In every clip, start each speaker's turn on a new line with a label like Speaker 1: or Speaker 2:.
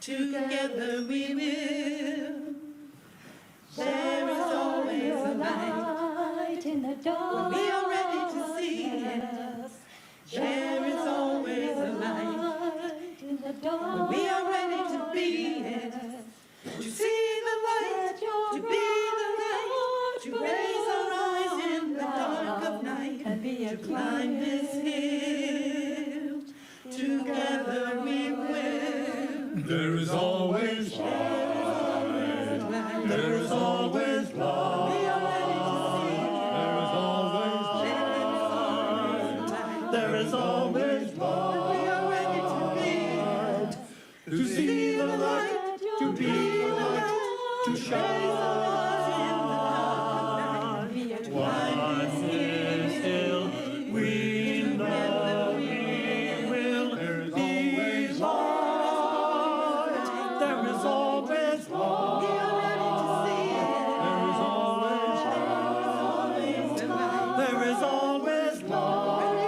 Speaker 1: together we will. There is always a light
Speaker 2: in the dark.
Speaker 1: when we are ready to see it. There is always a light
Speaker 2: in the dark.
Speaker 1: when we are ready to be it. To see the light, to be the light, to raise our eyes in the dark of night,
Speaker 2: and be a
Speaker 1: to climb this hill. Together we will.
Speaker 3: There is always light. There is always light.
Speaker 1: We are ready to see it.
Speaker 3: There is always light. There is always light.
Speaker 1: We are ready to be.
Speaker 3: To see the light, to be the light, to shine. Climb this hill, we know we will. There is always light. There is always light.
Speaker 1: We are ready to see it.
Speaker 3: There is always light. There is always light.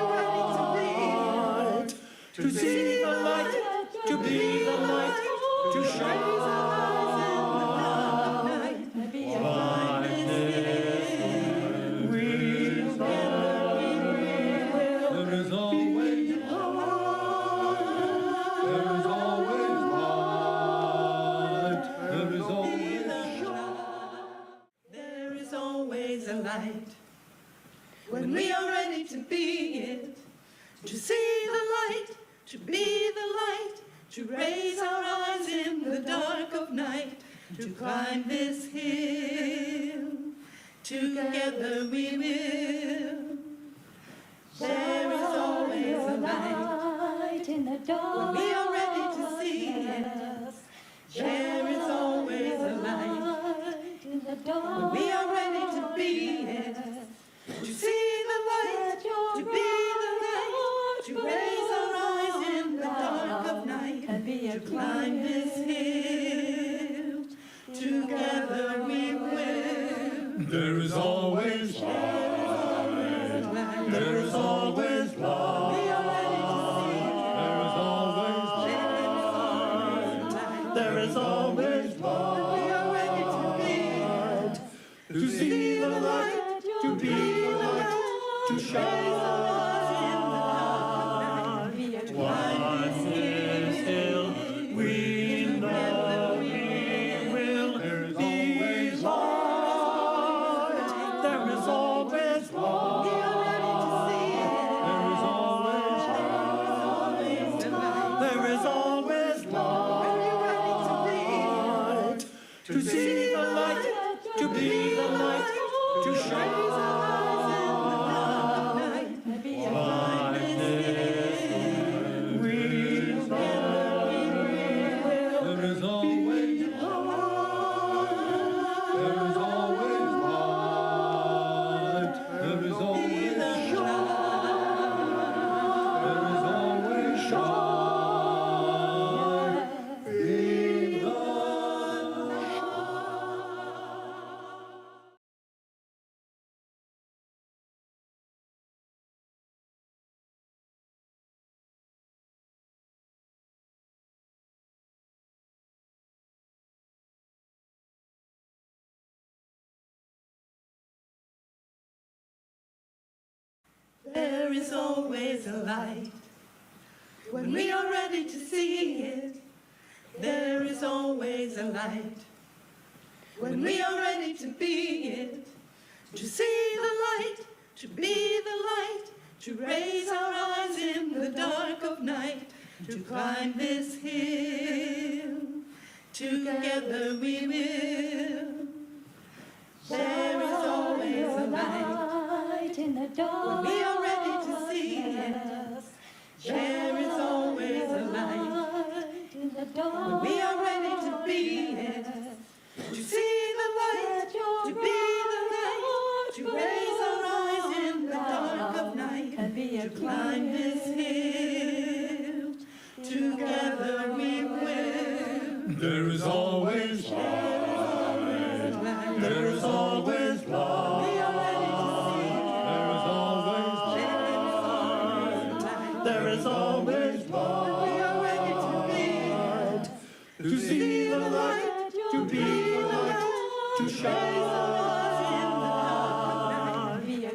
Speaker 3: To see the light, to be the light, to shine. Climb this hill, we know we will. There is always light. There is always light. There is always
Speaker 1: There is always a light when we are ready to be it, to see the light, to be the light, to raise our eyes in the dark of night, to climb this hill. Together we will. There is always a light
Speaker 2: in the
Speaker 1: when
Speaker 2: dark.
Speaker 1: we are ready to see it. There is always a light
Speaker 2: in the dark.
Speaker 1: we are ready to be it, to see the light, to be the light, to raise our eyes in the dark of night,
Speaker 2: and be a
Speaker 1: to climb this hill. Together we will.
Speaker 3: There is always light. There is always
Speaker 1: We
Speaker 3: light.
Speaker 1: are ready
Speaker 3: There is always light. There is always
Speaker 1: to see. We are ready to
Speaker 3: light. To see the light, to be the light, to shine. Climb this hill, we know we will. There is always light. There is always
Speaker 1: We
Speaker 3: light.
Speaker 1: are ready to see it.
Speaker 3: There is always light. There is always light. To see the light, to be the light, to shine. Climb this hill, we know we will. There is always light. There is always light. There is always shine. There is always shine. Be the
Speaker 1: There is always a light when we are ready to see it. There is always a light when we are ready to be it, to see the light, to be the light, to raise our eyes in the dark of night, to climb this hill. Together we will. There is always a light
Speaker 2: in the dark.
Speaker 1: when we are ready to see it. There is always a light
Speaker 2: in the dark.
Speaker 1: when we are ready to be it, to see the light, to be the light, to raise our eyes in the dark of night,
Speaker 2: and be a
Speaker 1: to climb this hill. Together we will.
Speaker 3: There is always light. There is always
Speaker 1: We
Speaker 3: light.
Speaker 1: are ready to see it.
Speaker 3: There is always light. There is always
Speaker 1: We are ready to be.
Speaker 3: light. To to see the light, to be the light, to shine.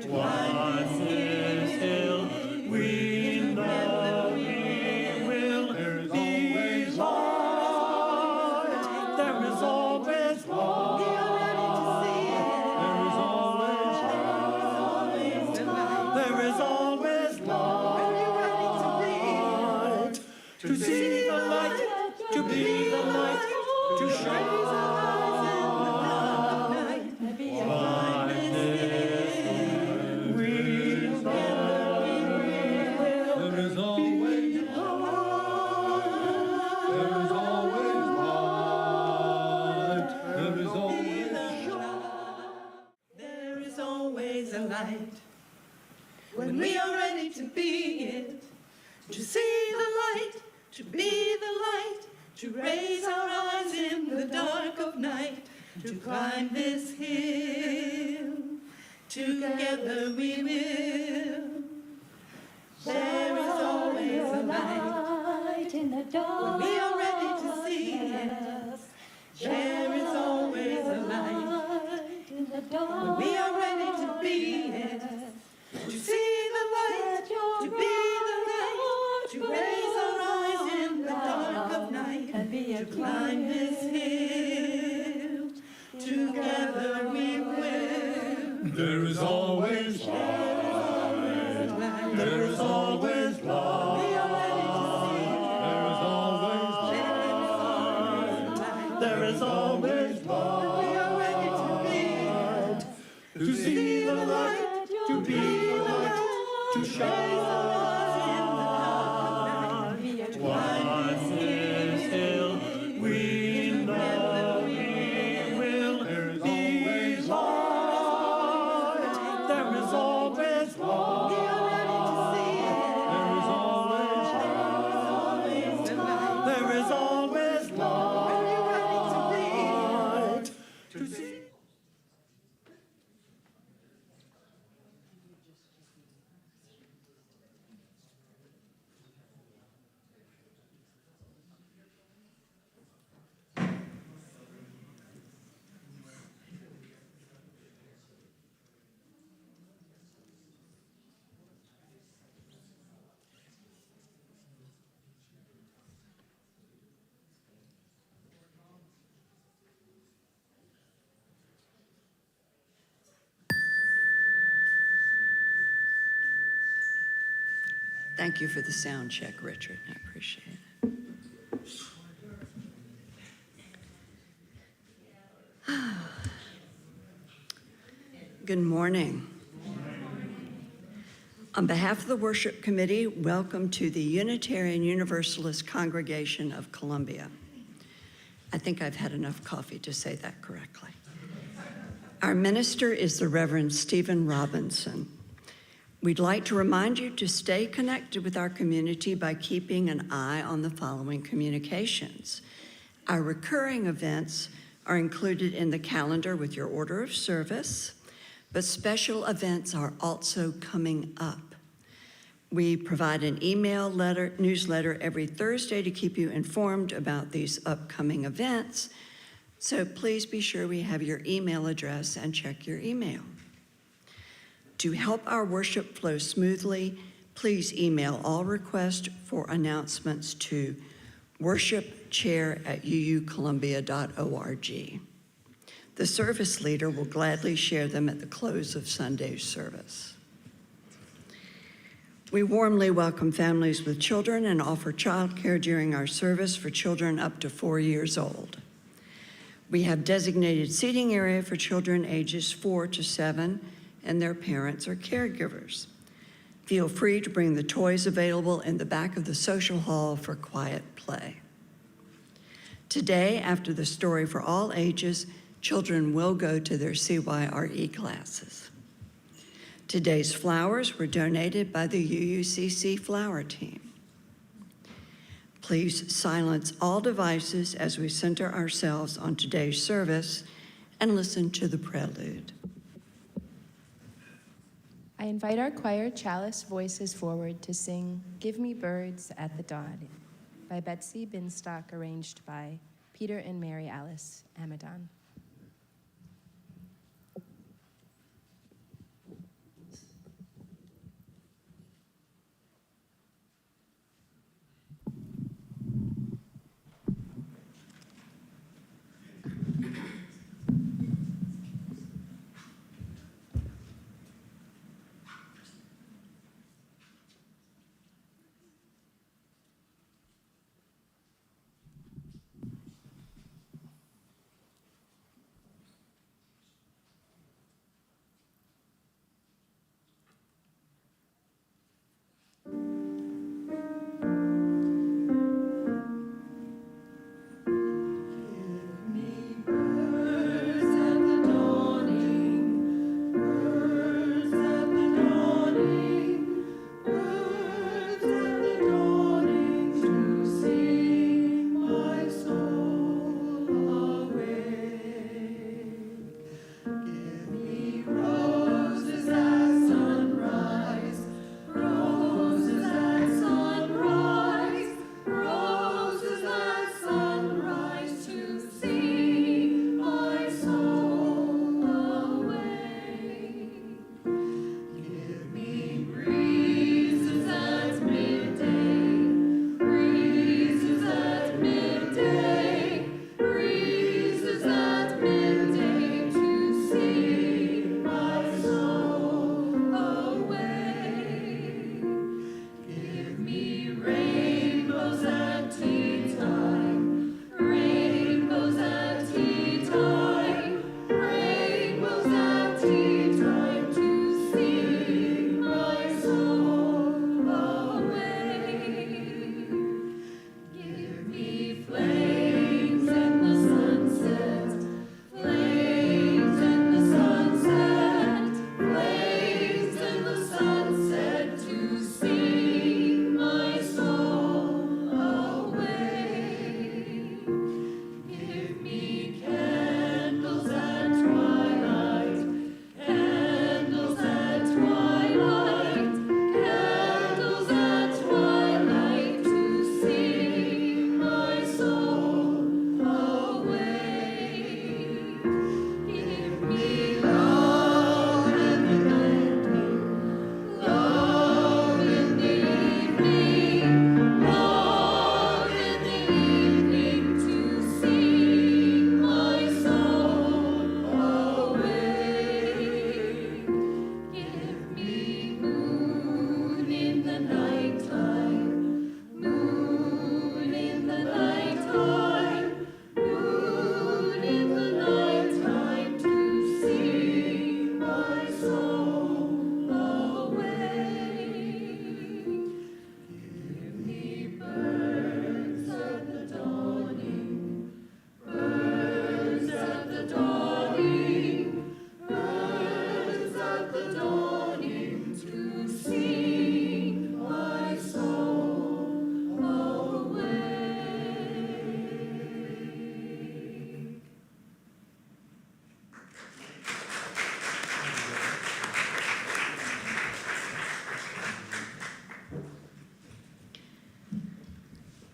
Speaker 3: Once this hill we know we will be light. There is always light. There is always light. There is always light. To see the light, to be the light, to shine.
Speaker 1: There is always a light. When we are ready to be it, to see the light, to be the light, to raise our eyes in the dark of night, to climb this hill, together we will. There is always a light.
Speaker 2: In the dark.
Speaker 1: When we are ready to see it, there is always a light.
Speaker 2: In the dark.
Speaker 1: When we are ready to be it, to see the light, to be the light, to raise our eyes in the dark of night, to climb this hill, together we will.
Speaker 3: There is always light. There is always
Speaker 1: We
Speaker 3: light.
Speaker 1: are ready to see it.
Speaker 3: There is always light. There is always
Speaker 1: We are ready to be it.
Speaker 3: to see the light, to be the light, to shine. Once this hill we know we will be light. There is always light. There is always light. There is always light. To see.
Speaker 4: Thank you for the sound check, Richard. I appreciate it. Good morning. On behalf of the Worship Committee, welcome to the Unitarian Universalist Congregation of Columbia. I think I've had enough coffee to say that correctly. Our minister is the Reverend Stephen Robinson. We'd like to remind you to stay connected with our community by keeping an eye on the following communications. Our recurring events are included in the calendar with your order of service, but special events are also coming up. We provide an email newsletter every Thursday to keep you informed about these upcoming events, so please be sure we have your email address and check your email. To help our worship flow smoothly, please email all requests for announcements to worshipchair@uucolumbia.org. The service leader will gladly share them at the close of Sunday's service. We warmly welcome families with children and offer childcare during our service for children up to 4 years old. We have designated seating area for children ages 4 to 7 and their parents or caregivers. Feel free to bring the toys available in the back of the social hall for quiet play. Today, after the story for all ages, children will go to their CYRE classes. Today's flowers were donated by the UUCC Flower Team. Please silence all devices as we center ourselves on today's service and listen to the prelude.
Speaker 5: I invite our choir Chalice voices forward to sing Give Me Birds at the Dawn by Betsy Binstock, arranged by Peter and Mary Alice Amadon.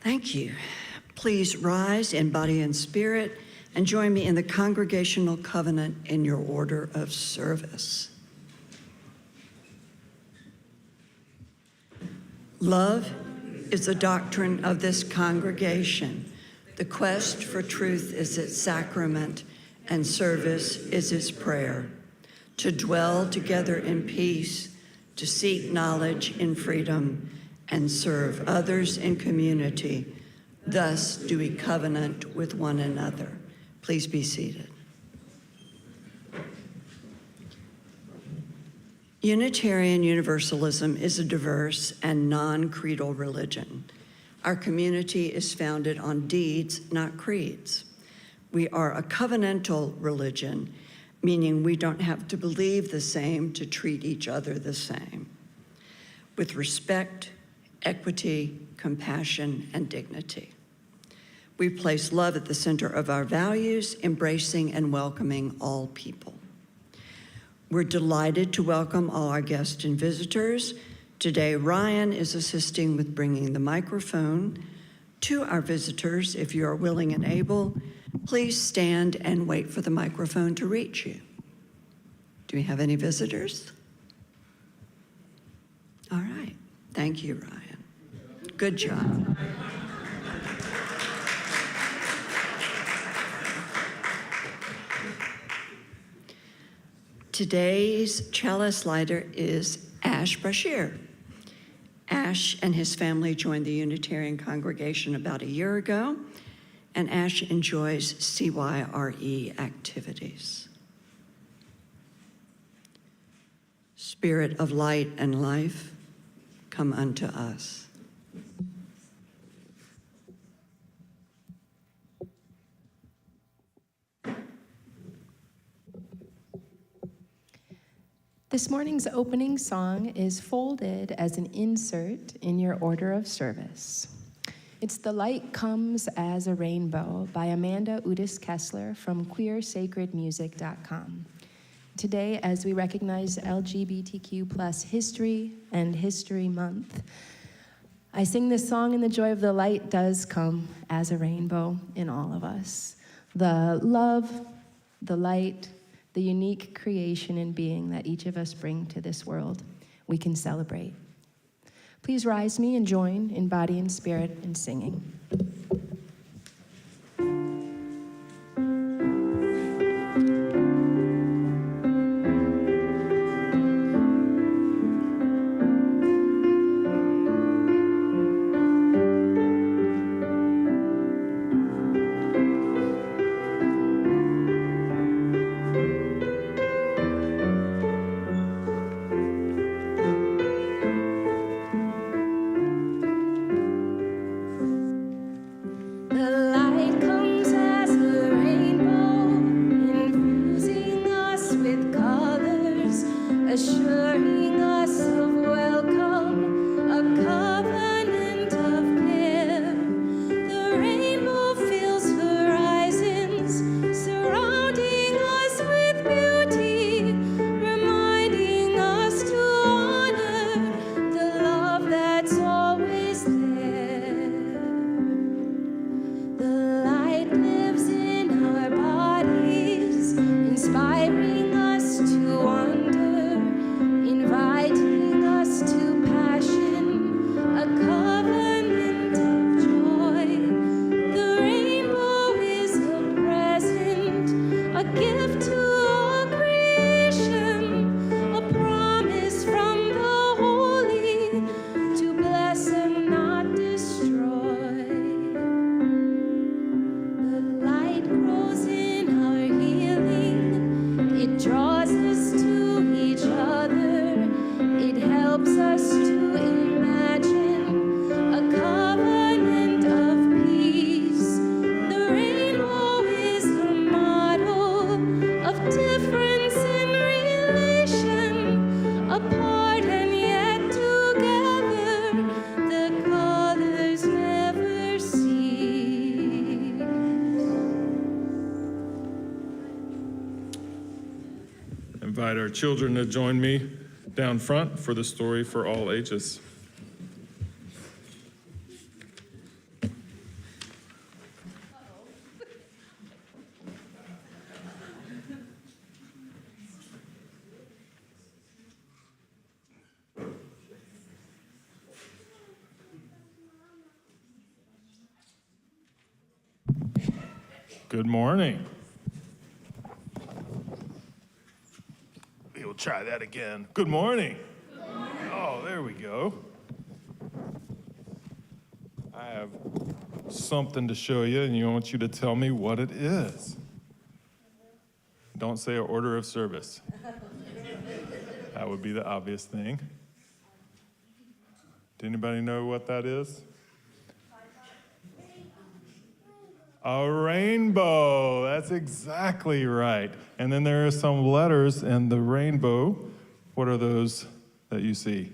Speaker 4: Thank you. Please rise in body and spirit and join me in the congregational covenant in your order of service. Love is the doctrine of this congregation. The quest for truth is its sacrament, and service is its prayer. To dwell together in peace, to seek knowledge in freedom, and serve others in community. Thus do we covenant with one another. Please be seated. Unitarian Universalism is a diverse and non-creedal religion. Our community is founded on deeds, not creeds. We are a covenantal religion, meaning we don't have to believe the same to treat each other the same, with respect, equity, compassion, and dignity. We place love at the center of our values, embracing and welcoming all people. We're delighted to welcome all our guests and visitors. Today, Ryan is assisting with bringing the microphone To our visitors, if you are willing and able, please stand and wait for the microphone to reach you. Do we have any visitors? All right. Thank you, Ryan. Good job. Today's chalice lighter is Ash Bashir. Ash and his family joined the Unitarian congregation about a year ago, and Ash enjoys CYRE activities. Spirit of light and life, come unto us.
Speaker 5: This morning's opening song is folded as an insert in your order of service. It's The Light Comes as a Rainbow by Amanda Udis Kessler from queersacredmusic.com. Today, as we recognize LGBTQ plus history and History Month, I sing this song, and the joy of the light does come as a rainbow in all of us. The love, the light, the unique creation and being that each of us bring to this world, we can celebrate. Please rise me and join in body and spirit in singing.
Speaker 2: Assuring us of welcome, a covenant of care. The rainbow fills horizons, surrounding us with beauty, reminding us to honor the love that's always there. The light lives in our bodies, inspiring us to wonder, inviting us to passion, a covenant of joy. The rainbow is a present, a gift to all creation, a promise from the holy to bless and not destroy. The light grows in our healing, it draws us to each other. It helps us to imagine a covenant of peace. The rainbow is the model of difference in relation, apart and yet together, the colors never cease.
Speaker 3: Invite our children to join me down front for the story for all ages. Good morning. We'll try that again. Good morning. Oh, there we go. I have something to show you, and I want you to tell me what it is. Don't say an order of service. That would be the obvious thing. Does anybody know what that is? A rainbow, that's exactly right. And then there are some letters in the rainbow. What are those that you see?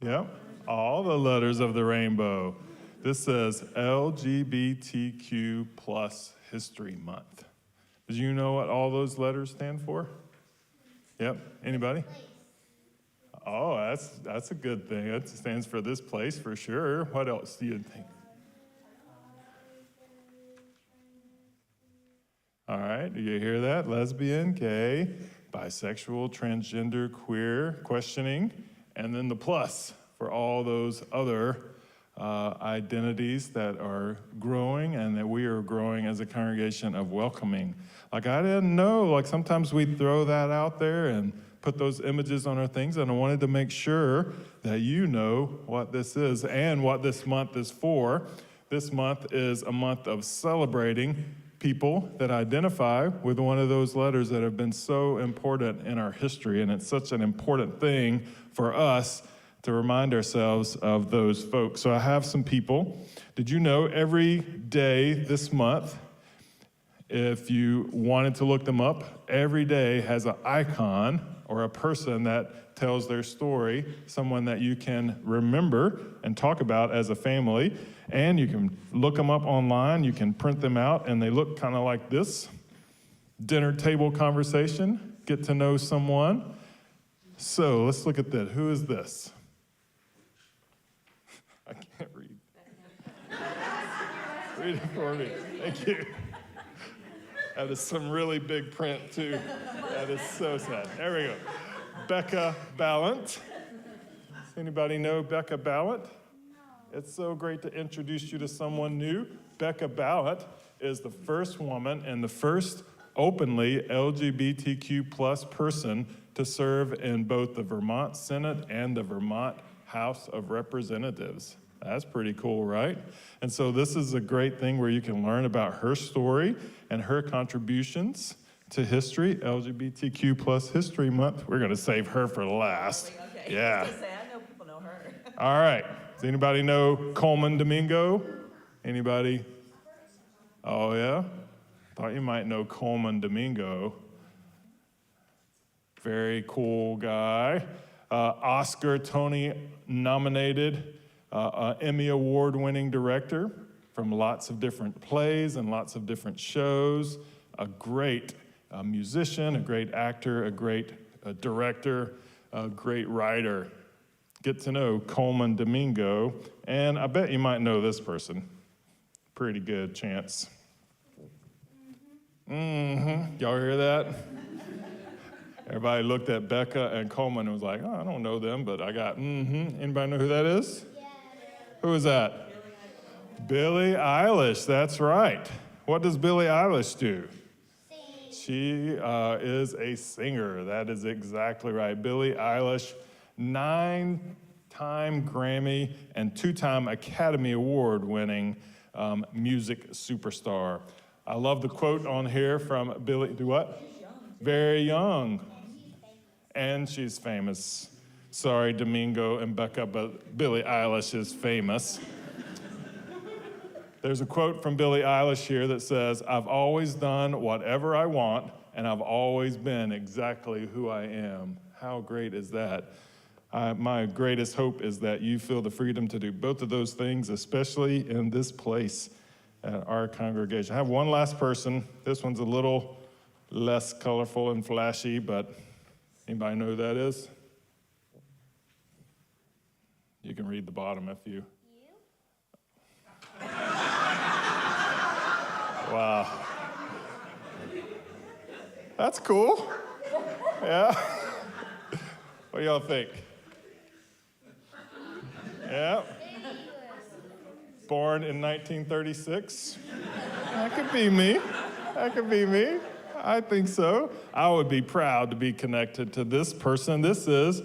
Speaker 3: Yep, all the letters of the rainbow. This says LGBTQ plus History Month. Did you know what all those letters stand for? Yep, anybody? Oh, that's a good thing. That stands for this place for sure. What else do you think? All right, do you hear that? Lesbian, gay, bisexual, transgender, queer, questioning, and then the plus for all those other identities that are growing and that we are growing as a congregation of welcoming. Like I didn't know, like sometimes we throw that out there and put those images on our things, and I wanted to make sure that you know what this is and what this month is for. This month is a month of celebrating people that identify with one of those letters that have been so important in our history, and it's such an important thing for us to remind ourselves of those folks. So I have some people. Did you know every day this month, if you wanted to look them up, every day has an icon or a person that tells their story, someone that you can remember and talk about as a family, and you can look them up online, you can print them out, and they look kind of like this. Dinner table conversation, get to know someone. So let's look at this. Who is this? I can't read. Read it for me. Thank you. That is some really big print, too. That is so sad. There we go. Becca Ballant. Anybody know Becca Ballant? No. It's so great to introduce you to someone new. Becca Ballant is the first woman and the first openly LGBTQ plus person to serve in both the Vermont Senate and the Vermont House of Representatives. That's pretty cool, right? And so this is a great thing where you can learn about her story and her contributions to history, LGBTQ plus History Month. We're gonna save her for last.
Speaker 6: Okay.
Speaker 3: Yeah.
Speaker 6: I was gonna say, I know people know her.
Speaker 3: All right. Does anybody know Coleman Domingo? Anybody? Oh, yeah? Thought you might know Coleman Domingo. Very cool guy. Oscar, Tony nominated, Emmy Award winning director from lots of different plays and lots of different shows. A great musician, a great actor, a great director, a great writer. Get to know Coleman Domingo, and I bet you might know this person. Pretty good chance. Y'all hear that? Everybody looked at Becca and Coleman and was like, oh, I don't know them, but I got Anybody know who that is? Yeah. Who is that? Billie Eilish, that's right. What does Billie Eilish do? Sing. She is a singer. That is exactly right. Billie Eilish, 9-time Grammy and 2-time Academy Award winning music superstar. I love the quote on here from Billie. Do what? Very young. And she's famous. Sorry, Domingo and Becca, but Billie Eilish is famous. There's a quote from Billie Eilish here that says, I've always done whatever I want, and I've always been exactly who I am. How great is that? My greatest hope is that you feel the freedom to do both of those things, especially in this place at our congregation. I have one last person. This one's a little less colorful and flashy, but anybody know who that is? You can read the bottom if you. Wow. That's cool. Yeah. What do y'all think? Yeah. Born in 1936. That could be me. That could be me. I think so. I would be proud to be connected to this person. This is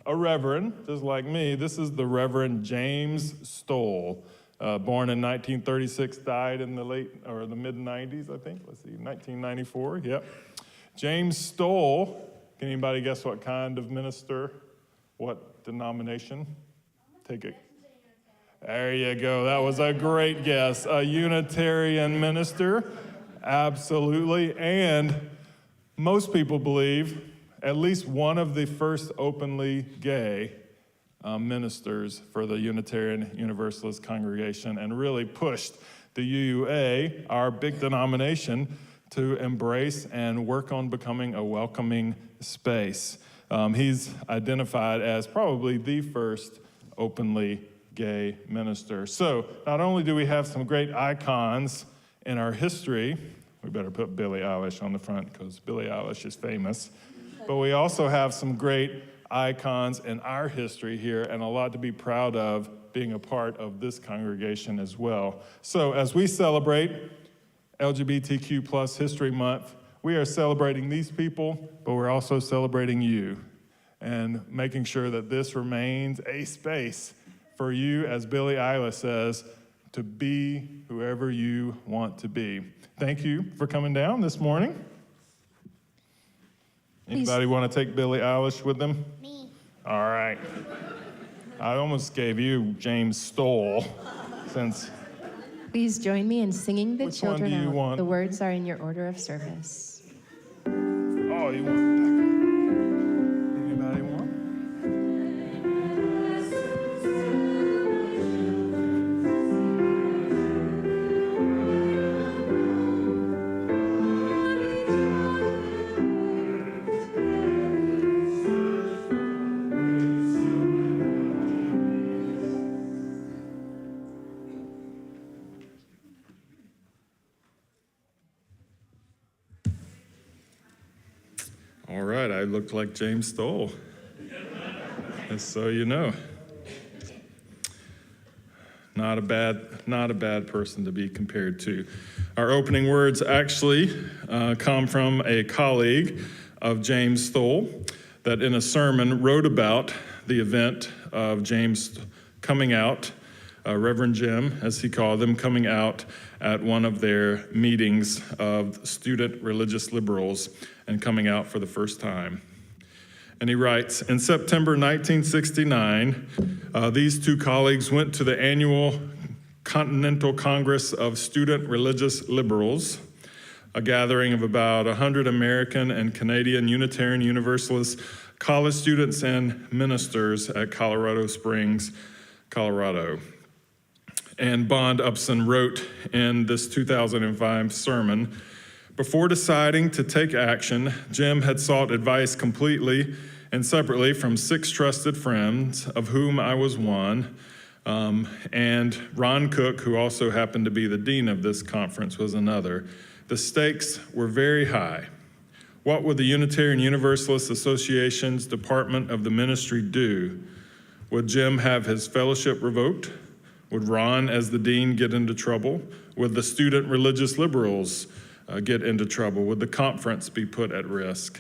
Speaker 3: a reverend, just like me. This is the Reverend James Stoll. Born in 1936, died in the mid-90s, I think. Let's see, 1994, yep. James Stoll, can anybody guess what kind of minister? What denomination? Take it. There you go, that was a great guess. A Unitarian minister, absolutely. And most people believe at least one of the first openly gay ministers for the Unitarian Universalist congregation, and really pushed the UUA, our big denomination, to embrace and work on becoming a welcoming space. He's identified as probably the first openly gay minister. So not only do we have some great icons in our history, we better put Billie Eilish on the front because Billie Eilish is famous, but we also have some great icons in our history here and a lot to be proud of being a part of this congregation as well. So as we celebrate LGBTQ plus History Month, we are celebrating these people, but we're also celebrating you and making sure that this remains a space for you, as Billie Eilish says, to be whoever you want to be. Thank you for coming down this morning. Anybody want to take Billie Eilish with them?
Speaker 6: Me.
Speaker 3: All right. I almost gave you James Stoll since.
Speaker 5: Please join me in singing the
Speaker 3: Which one
Speaker 5: children
Speaker 3: do you
Speaker 5: out.
Speaker 3: want?
Speaker 5: The words are in your order of service.
Speaker 3: Oh, you want that? Anybody want? All right, I look like James Stoll. Just so you know. Not a bad person to be compared to. Our opening words actually come from a colleague of James Stoll that in a sermon wrote about the event of James coming out, Reverend Jim, as he called them, coming out at one of their meetings of student religious liberals and coming out for the first time. And he writes, in September 1969, these two colleagues went to the annual Continental Congress of Student Religious Liberals, a gathering of about 100 American and Canadian Unitarian Universalist college students and ministers at Colorado Springs, Colorado. And Bond Upson wrote in this 2005 sermon, before deciding to take action, Jim had sought advice completely and separately from 6 trusted friends, of whom I was one, and Ron Cook, who also happened to be the dean of this conference, was another. The stakes were very high. What would the Unitarian Universalist Association's Department of the Ministry do? Would Jim have his fellowship revoked? Would Ron, as the dean, get into trouble? Would the student religious liberals get into trouble? Would the conference be put at risk?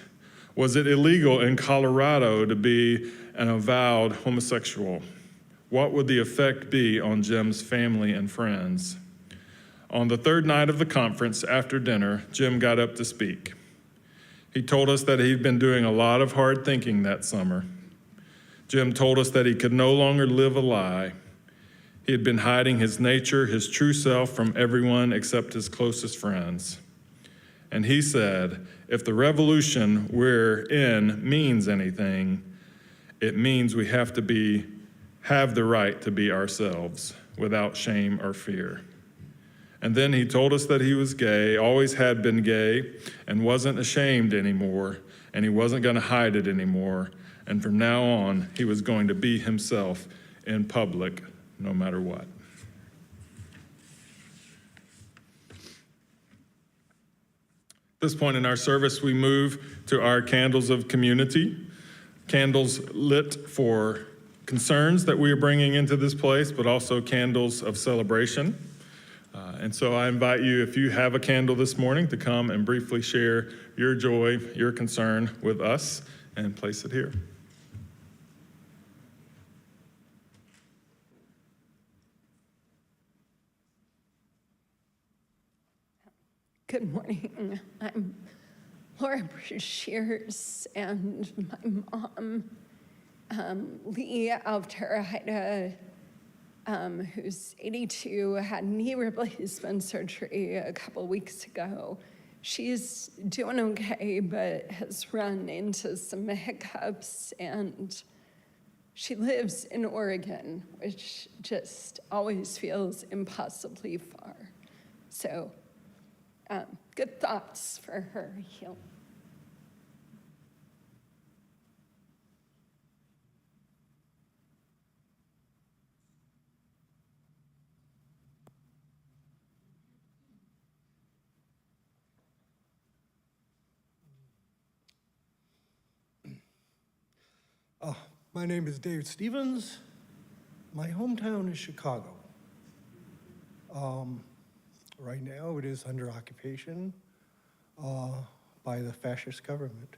Speaker 3: Was it illegal in Colorado to be an avowed homosexual? What would the effect be on Jim's family and friends? On the third night of the conference, after dinner, Jim got up to speak. He told us that he'd been doing a lot of hard thinking that summer. Jim told us that he could no longer live a lie. He had been hiding his nature, his true self, from everyone except his closest friends. And he said, if the revolution we're in means anything, it means we have the right to be ourselves without shame or fear. And then he told us that he was gay, always had been gay, and wasn't ashamed anymore, and he wasn't going to hide it anymore. And from now on, he was going to be himself in public, no matter what. At this point in our service, we move to our candles of community, candles lit for concerns that we are bringing into this place, but also candles of celebration. And so I invite you, if you have a candle this morning, to come and briefly share your joy, your concern with us, and place it here.
Speaker 7: Good morning. I'm Laura Shears, and my mom, Lee Alvterahida, who's 82, had knee replacement surgery a couple weeks ago. She's doing okay, but has run into some hiccups, and she lives in Oregon, which just always feels impossibly far. So, good thoughts for her healing.
Speaker 6: My name is Dave Stevens. My hometown is Chicago. Right now, it is under occupation by the fascist government.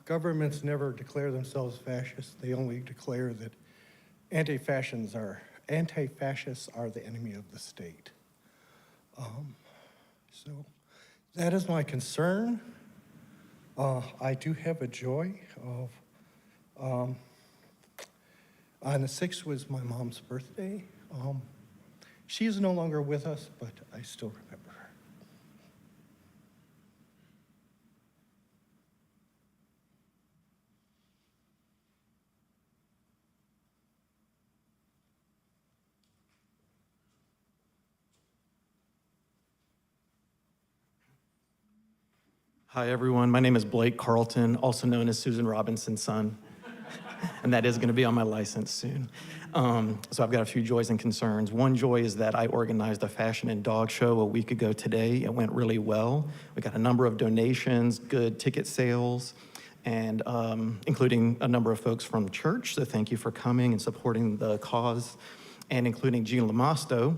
Speaker 6: Governments never declare themselves fascist. They only declare that anti-fascists are the enemy of the state. So that is my concern. I do have a joy of, on the 6th was my mom's birthday. She is no longer with us, but I still remember her.
Speaker 8: Hi, everyone. My name is Blake Carlton, also known as Susan Robinson's son, and that is going to be on my license soon. So I've got a few joys and concerns. One joy is that I organized a fashion and dog show a week ago today. It went really well. We got a number of donations, good ticket sales, and including a number of folks from church. So thank you for coming and supporting the cause, and including Jean Lamasto.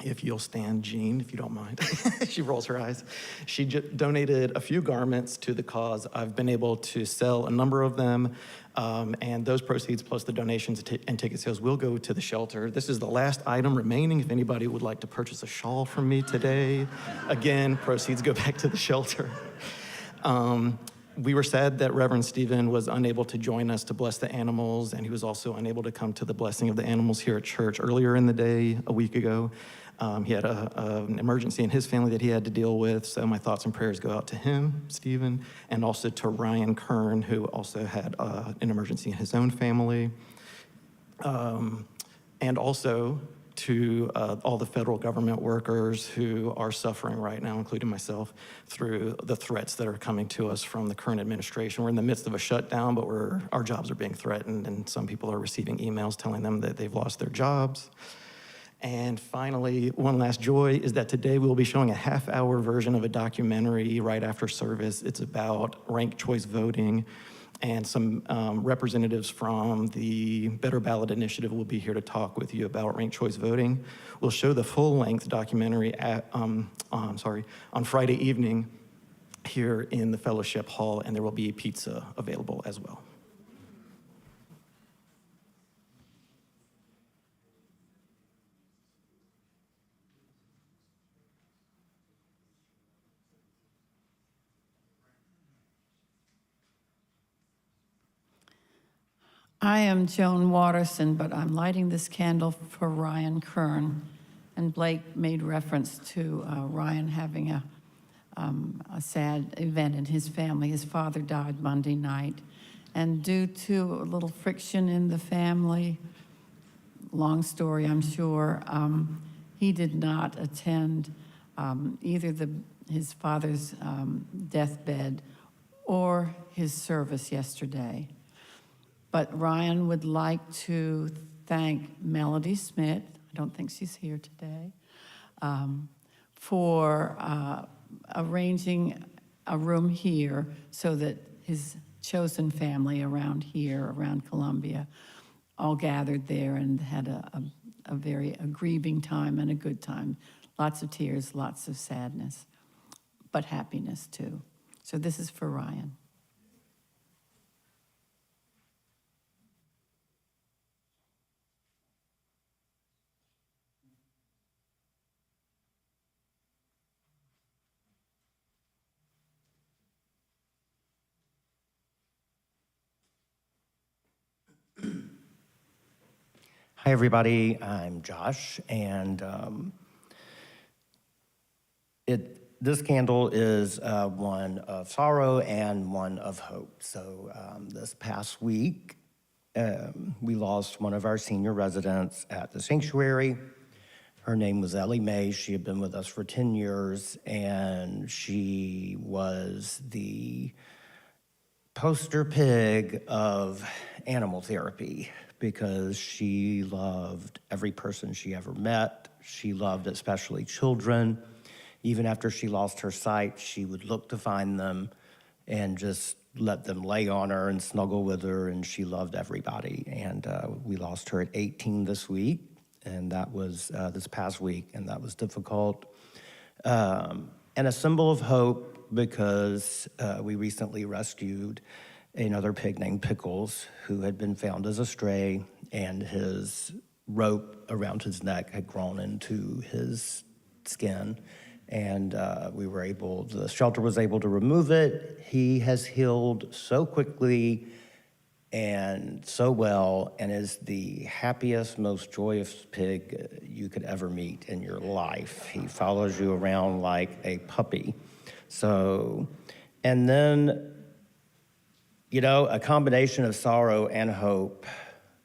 Speaker 8: If you'll stand, Jean, if you don't mind. She rolls her eyes. She donated a few garments to the cause. I've been able to sell a number of them, and those proceeds plus the donations and ticket sales will go to the shelter. This is the last item remaining. If anybody would like to purchase a shawl from me today, again, proceeds go back to the shelter. We were sad that Reverend Stephen was unable to join us to bless the animals, and he was also unable to come to the blessing of the animals here at church earlier in the day, a week ago. He had an emergency in his family that he had to deal with, so my thoughts and prayers go out to him, Stephen, and also to Ryan Kern, who also had an emergency in his own family, and also to all the federal government workers who are suffering right now, including myself, through the threats that are coming to us from the current administration. We're in the midst of a shutdown, but our jobs are being threatened, and some people are receiving emails telling them that they've lost their jobs. And finally, one last joy is that today we'll be showing a half-hour version of a documentary right after service. It's about ranked choice voting, and some representatives from the Better Ballot Initiative will be here to talk with you about ranked choice voting. we'll show the full-length documentary on Friday evening here in the Fellowship Hall, and there will be pizza available as well.
Speaker 9: I am Joan Watterson, but I'm lighting this candle for Ryan Kern. And Blake made reference to Ryan having a sad event in his family. His father died Monday night. And due to a little friction in the family, long story, I'm sure, he did not attend either his father's deathbed or his service yesterday. But Ryan would like to thank Melody Smith, I don't think she's here today, for arranging a room here so that his chosen family around here, around Columbia, all gathered there and had a very grieving time and a good time. Lots of tears, lots of sadness, but happiness too. So this is for Ryan.
Speaker 10: Hi, everybody. I'm Josh, and this candle is one of sorrow and one of hope. So this past week, we lost one of our senior residents at the sanctuary. Her name was Ellie Mae. She had been with us for 10 years, and she was the poster pig of animal therapy, because she loved every person she ever met. She loved especially children. Even after she lost her sight, she would look to find them and just let them lay on her and snuggle with her, and she loved everybody. And we lost her at 18 this week, and that was this past week, and that was difficult. And a symbol of hope because we recently rescued another pig named Pickles, who had been found as a stray, and his rope around his neck had grown into his skin. And the shelter was able to remove it. He has healed so quickly and so well, and is the happiest, most joyous pig you could ever meet in your life. He follows you around like a puppy. So, and then, you know, a combination of sorrow and hope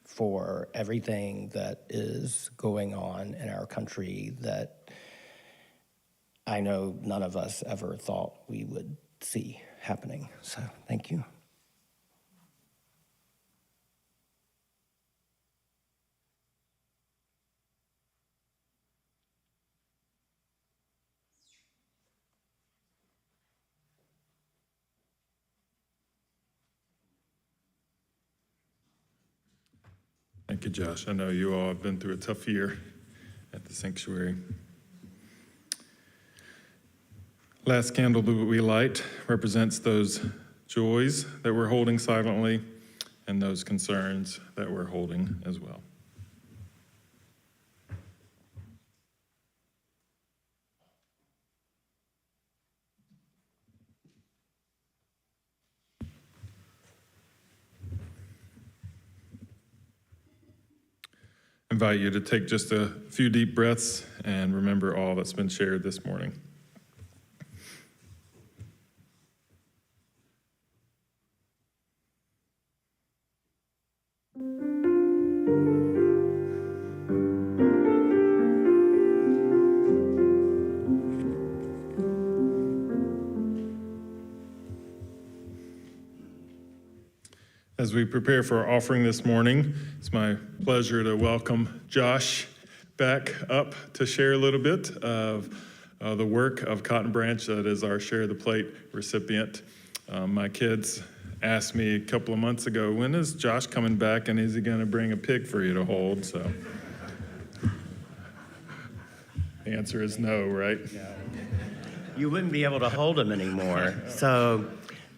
Speaker 10: for everything that is going on in our country that I know none of us ever thought we would see happening. So, thank you.
Speaker 3: Thank you, Josh. I know you all have been through a tough year at the sanctuary. Last candle that we light represents those joys that we're holding silently and those concerns that we're holding as well. I invite you to take just a few deep breaths and remember all that's been shared this morning. As we prepare for our offering this morning, it's my pleasure to welcome Josh back up to share a little bit of the work of Cotton Branch that is our Share the Plate recipient. My kids asked me a couple of months ago, when is Josh coming back and is he going to bring a pig for you to hold? So the answer is no, right?
Speaker 10: You wouldn't be able to hold him anymore. So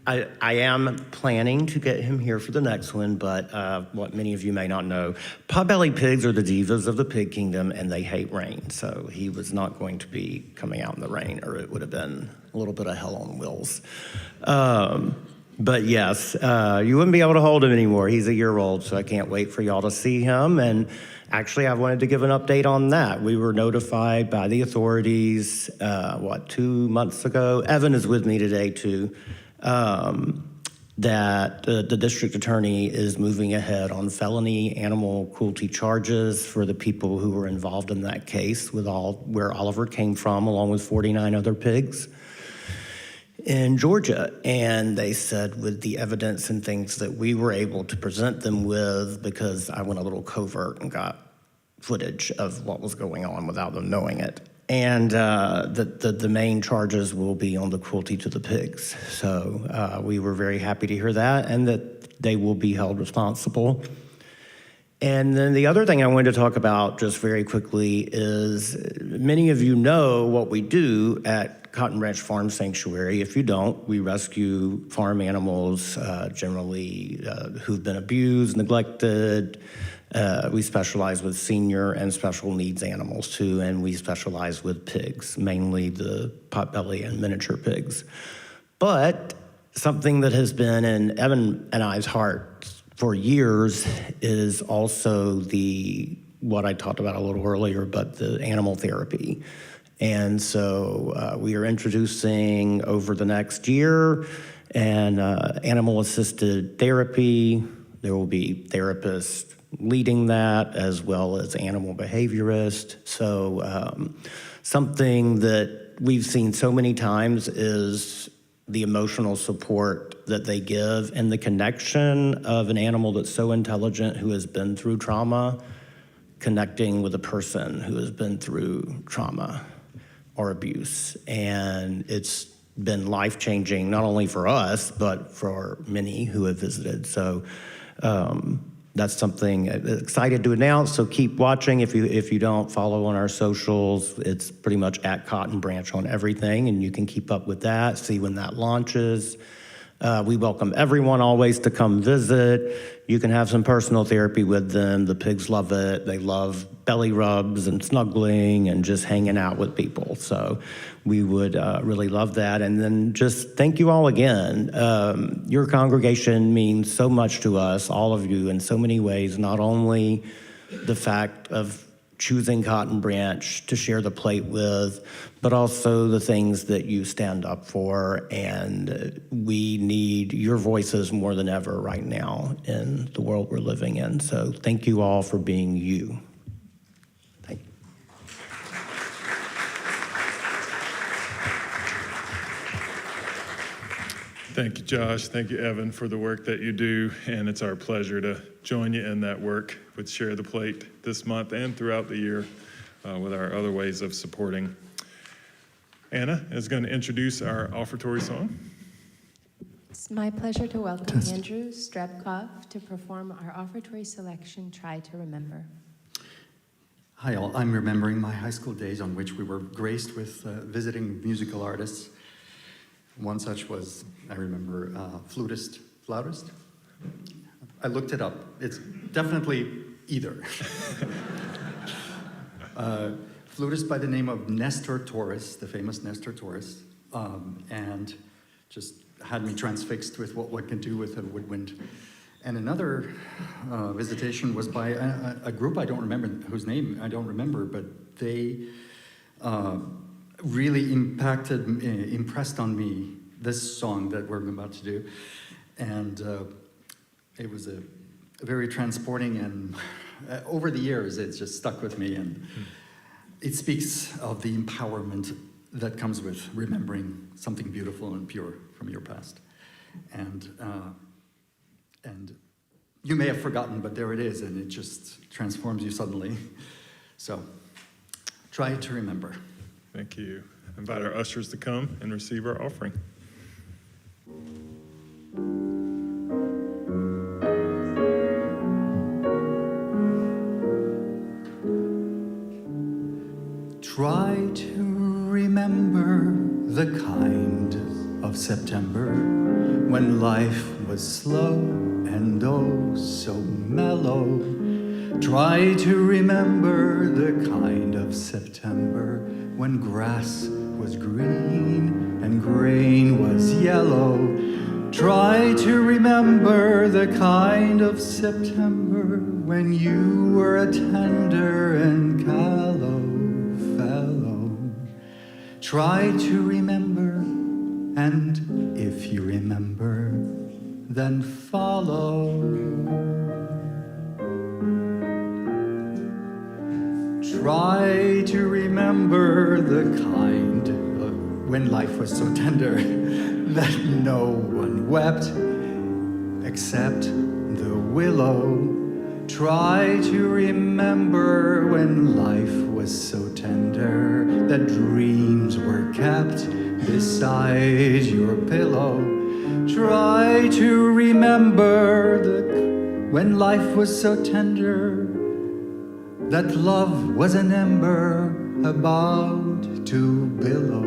Speaker 10: I am planning to get him here for the next one, but what many of you may not know, potbelly pigs are the divas of the pig kingdom, and they hate rain. So he was not going to be coming out in the rain, or it would have been a little bit of hell on wheels. But yes, you wouldn't be able to hold him anymore. He's a year old, so I can't wait for y'all to see him. And actually, I wanted to give an update on that. We were notified by the authorities, 2 months ago? Evan is with me today, too. That the district attorney is moving ahead on felony animal cruelty charges for the people who were involved in that case where Oliver came from, along with 49 other pigs in Georgia. And they said with the evidence and things that we were able to present them with, because I went a little covert and got footage of what was going on without them knowing it. And the main charges will be on the cruelty to the pigs. So we were very happy to hear that, and that they will be held responsible. And then the other thing I wanted to talk about just very quickly is many of you know what we do at Cotton Branch Farm Sanctuary. If you don't, we rescue farm animals, generally who've been abused, neglected. We specialize with senior and special needs animals too, and we specialize with pigs, mainly the potbelly and miniature pigs. But something that has been in Evan and I's heart for years is also what I talked about a little earlier, but the animal therapy. And so we are introducing over the next year an animal-assisted therapy. There will be therapists leading that, as well as animal behaviorists. So something that we've seen so many times is the emotional support that they give and the connection of an animal that's so intelligent who has been through trauma, connecting with a person who has been through trauma or abuse. And it's been life-changing, not only for us, but for many who have visited. So that's something excited to announce. So keep watching. If you don't follow on our socials, it's pretty much at Cotton Branch on everything, and you can keep up with that, see when that launches. We welcome everyone always to come visit. You can have some personal therapy with them. The pigs love it. They love belly rubs and snuggling and just hanging out with people. So we would really love that. And then just thank you all again. Your congregation means so much to us, all of you, in so many ways, not only the fact of choosing Cotton Branch to share the plate with, but also the things that you stand up for. And we need your voices more than ever right now in the world we're living in. So thank you all for being you. Thank you.
Speaker 3: Thank you, Josh. Thank you, Evan, for the work that you do. And it's our pleasure to join you in that work with Share the Plate this month and throughout the year with our other ways of supporting. Anna is going to introduce our offertory song.
Speaker 5: It's my pleasure to welcome Andrew Strebkov to perform our offertory selection, Try to Remember.
Speaker 11: Hi all, I'm remembering my high school days on which we were graced with visiting musical artists. One such was, I remember, flautist. I looked it up. It's definitely either. Flutist by the name of Nestor Torres, the famous Nestor Torres, and just had me transfixed with what one can do with a woodwind. And another visitation was by a group I don't remember, whose name I don't remember, but they really impressed on me this song that we're about to do. And it was a very transporting, and over the years, it's just stuck with me. And it speaks of the empowerment that comes with remembering something beautiful and pure from your past. And you may have forgotten, but there it is, and it just transforms you suddenly. So try to remember.
Speaker 3: Thank you. I invite our ushers to come and receive our offering.
Speaker 11: Try to remember the kind of September when life was slow and oh so mellow. Try to remember the kind of September when grass was green and grain was yellow. Try to remember the kind of September when you were a tender and callow fellow. Try to remember, and if you remember, then follow. Try to remember the kind of when life was so tender that no one wept except the willow. Try to remember when life was so tender that dreams were kept beside your pillow. Try to remember when life was so tender that love was an ember about to billow.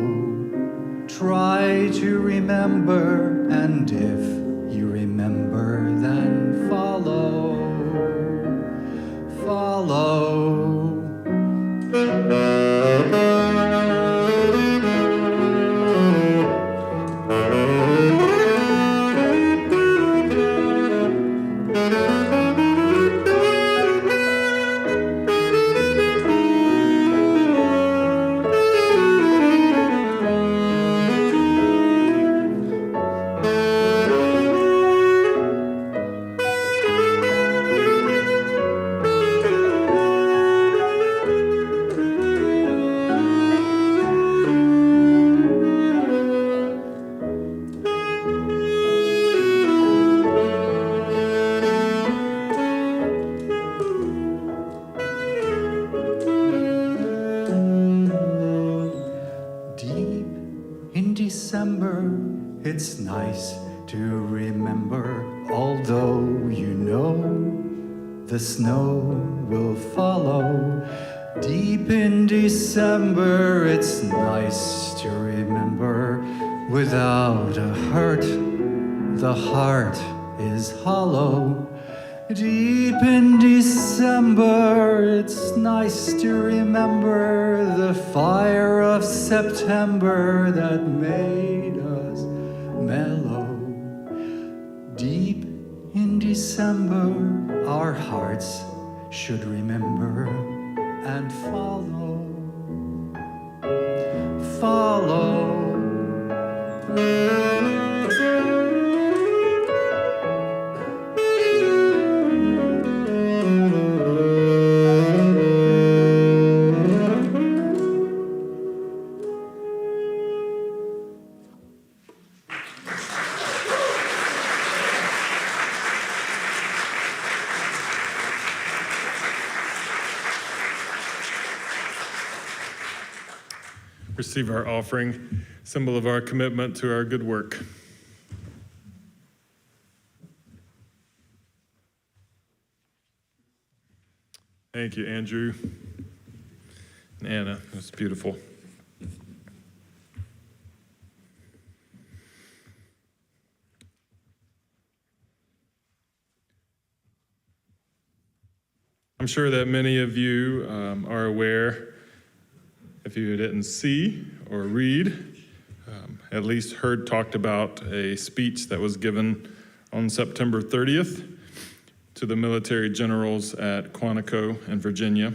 Speaker 11: Try to remember, and if you remember, then follow. Follow. December, it's nice to remember, although you know the snow will follow. Deep in December, it's nice to remember, without a hurt, the heart is hollow. Deep in December, it's nice to remember the fire of September that made us mellow. Deep in December, our hearts should remember and follow. Follow.
Speaker 3: Receive our offering, symbol of our commitment to our good work. Thank you, Andrew and Anna. That's beautiful. I'm sure that many of you are aware, if you didn't see or read, at least heard talked about a speech that was given on September 30th to the military generals at Quantico in Virginia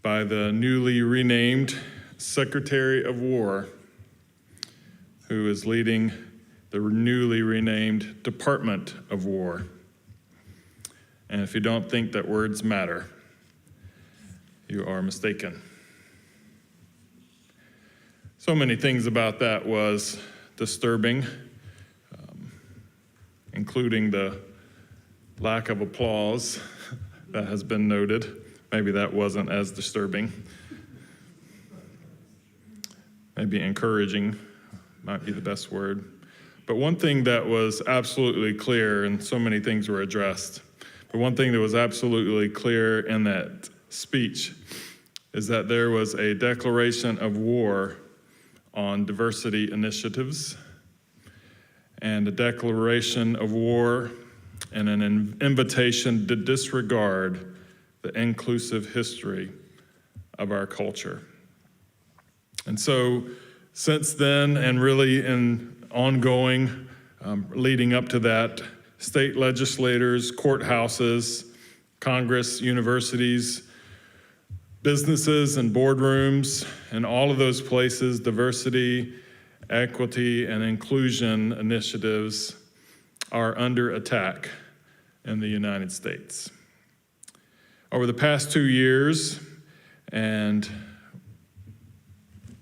Speaker 3: by the newly renamed Secretary of War, who is leading the newly renamed Department of War. And if you don't think that words matter, you are mistaken. So many things about that was disturbing, including the lack of applause that has been noted. Maybe that wasn't as disturbing. Maybe encouraging might be the best word. But one thing that was absolutely clear, and so many things were addressed, but one thing that was absolutely clear in that speech is that there was a declaration of war on diversity initiatives and a declaration of war and an invitation to disregard the inclusive history of our culture. And so since then, and really in ongoing, leading up to that, state legislators, courthouses, Congress, universities, businesses and boardrooms, and all of those places, diversity, equity, and inclusion initiatives are under attack in the United States. Over the past 2 years, and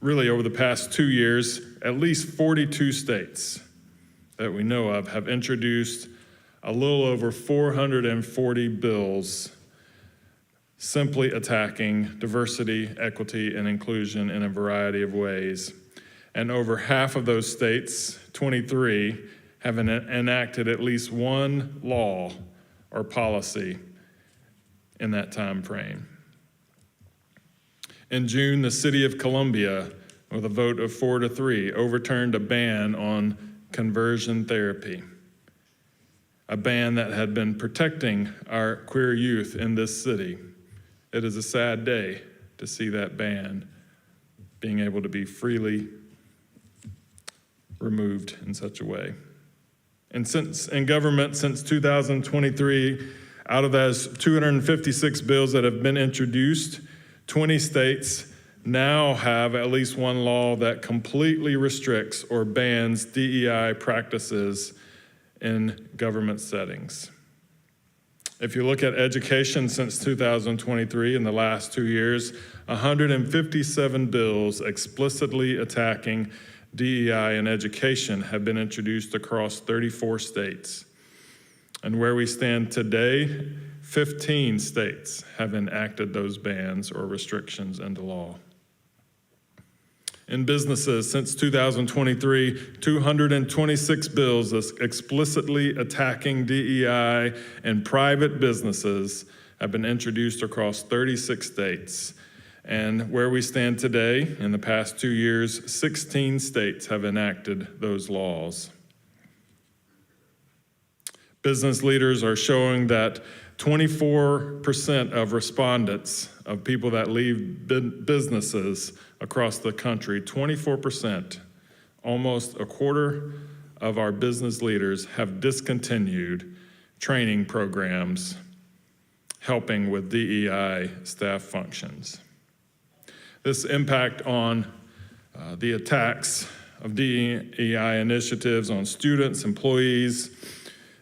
Speaker 3: really over the past 2 years, at least 42 states that we know of have introduced a little over 440 bills simply attacking diversity, equity, and inclusion in a variety of ways. And over half of those states, 23, have enacted at least one law or policy in that time frame. In June, the city of Columbia, with a vote of 4-3, overturned a ban on conversion therapy, a ban that had been protecting our queer youth in this city. It is a sad day to see that ban being able to be freely removed in such a way. And in government since 2023, out of those 256 bills that have been introduced, 20 states now have at least one law that completely restricts or bans DEI practices in government settings. If you look at education since 2023, in the last 2 years, 157 bills explicitly attacking DEI in education have been introduced across 34 states. And where we stand today, 15 states have enacted those bans or restrictions into law. in businesses since 2023, 226 bills explicitly attacking DEI and private businesses have been introduced across 36 states. And where we stand today, in the past 2 years, 16 states have enacted those laws. Business leaders are showing that 24% of respondents, of people that leave businesses across the country, 24%, almost a quarter of our business leaders have discontinued training programs helping with DEI staff functions. This impact on the attacks of DEI initiatives on students, employees,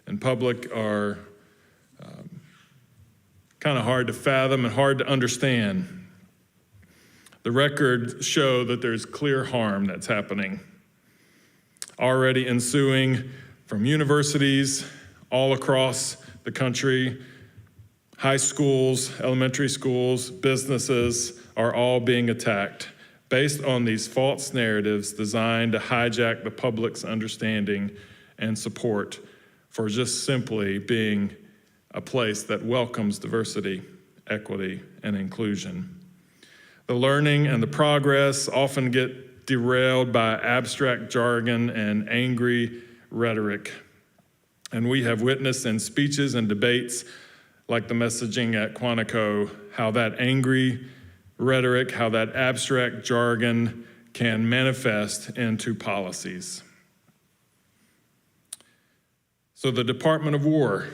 Speaker 3: and public are kind of hard to fathom and hard to understand. The records show that there's clear harm that's happening, already ensuing from universities all across the country. High schools, elementary schools, businesses are all being attacked based on these false narratives designed to hijack the public's understanding and support for just simply being a place that welcomes diversity, equity, and inclusion. The learning and the progress often get derailed by abstract jargon and angry rhetoric. And we have witnessed in speeches and debates like the messaging at Quantico, how that angry rhetoric, how that abstract jargon can manifest into policies. So the Department of War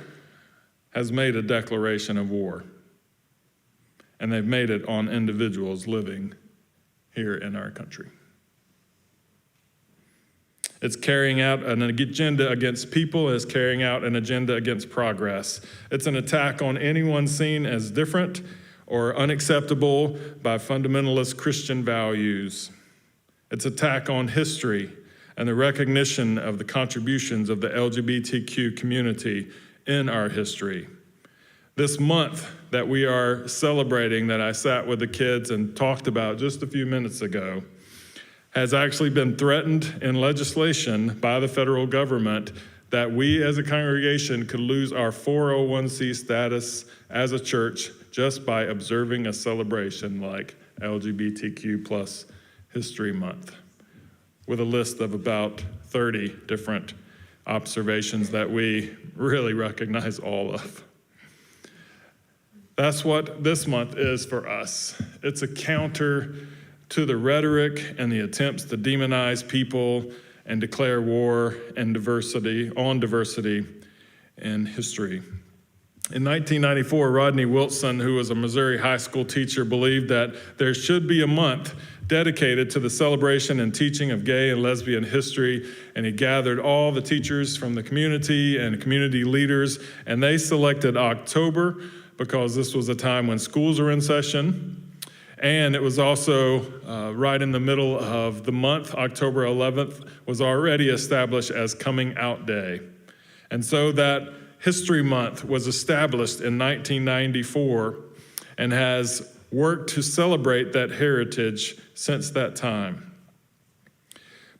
Speaker 3: has made a declaration of war, and they've made it on individuals living here in our country. It's carrying out an agenda against people, it's carrying out an agenda against progress. It's an attack on anyone seen as different or unacceptable by fundamentalist Christian values. It's an attack on history and the recognition of the contributions of the LGBTQ community in our history. This month that we are celebrating, that I sat with the kids and talked about just a few minutes ago, has actually been threatened in legislation by the federal government that we as a congregation could lose our 401c status as a church just by observing a celebration like LGBTQ plus History Month, with a list of about 30 different observations that we really recognize all of. That's what this month is for us. It's a counter to the rhetoric and the attempts to demonize people and declare war and diversity in history. In 1994, Rodney Wilson, who was a Missouri high school teacher, believed that there should be a month dedicated to the celebration and teaching of gay and lesbian history, and he gathered all the teachers from the community and community leaders, and they selected October because this was a time when schools are in session, and it was also right in the middle of the month. October 11th was already established as Coming Out Day. And so that History Month was established in 1994 and has worked to celebrate that heritage since that time,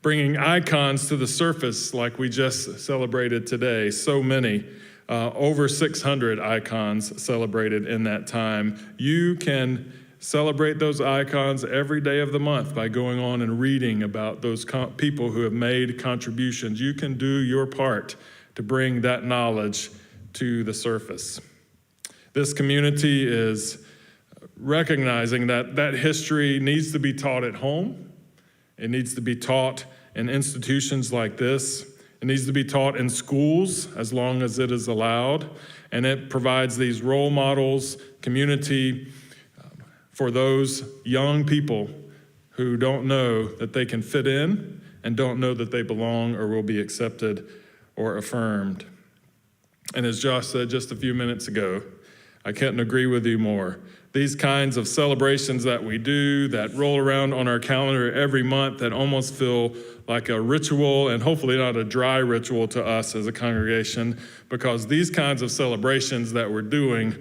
Speaker 3: bringing icons to the surface like we just celebrated today. So many, over 600 icons celebrated in that time. You can celebrate those icons every day of the month by going on and reading about those people who have made contributions. You can do your part to bring that knowledge to the surface. This community is recognizing that that history needs to be taught at home. It needs to be taught in institutions like this. It needs to be taught in schools as long as it is allowed. And it provides these role models, community, for those young people who don't know that they can fit in and don't know that they belong or will be accepted or affirmed. And as Josh said just a few minutes ago, I couldn't agree with you more. These kinds of celebrations that we do, that roll around on our calendar every month, that almost feel like a ritual, and hopefully not a dry ritual to us as a congregation, because these kinds of celebrations that we're doing,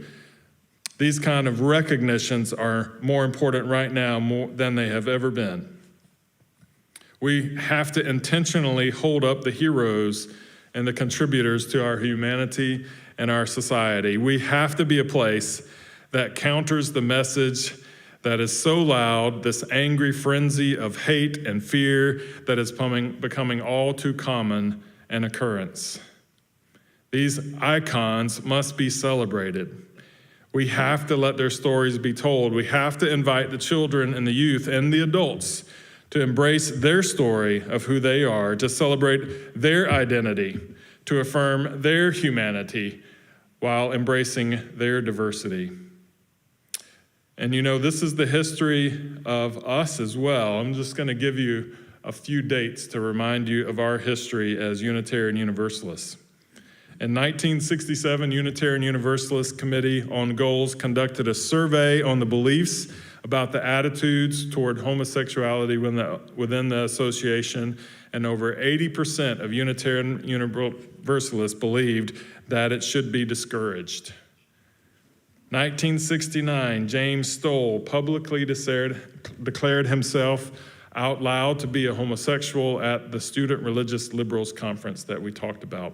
Speaker 3: these kind of recognitions are more important right now than they have ever been. We have to intentionally hold up the heroes and the contributors to our humanity and our society. We have to be a place that counters the message that is so loud, this angry frenzy of hate and fear that is becoming all too common an occurrence. These icons must be celebrated. We have to let their stories be told. We have to invite the children and the youth and the adults to embrace their story of who they are, to celebrate their identity, to affirm their humanity while embracing their diversity. And you know, this is the history of us as well. I'm just going to give you a few dates to remind you of our history as Unitarian Universalists. In 1967, Unitarian Universalist Committee on Goals conducted a survey on the beliefs about the attitudes toward homosexuality within the association, and over 80% of Unitarian Universalists believed that it should be discouraged. 1969, James Stoll publicly declared himself out loud to be a homosexual at the Student Religious Liberals Conference that we talked about.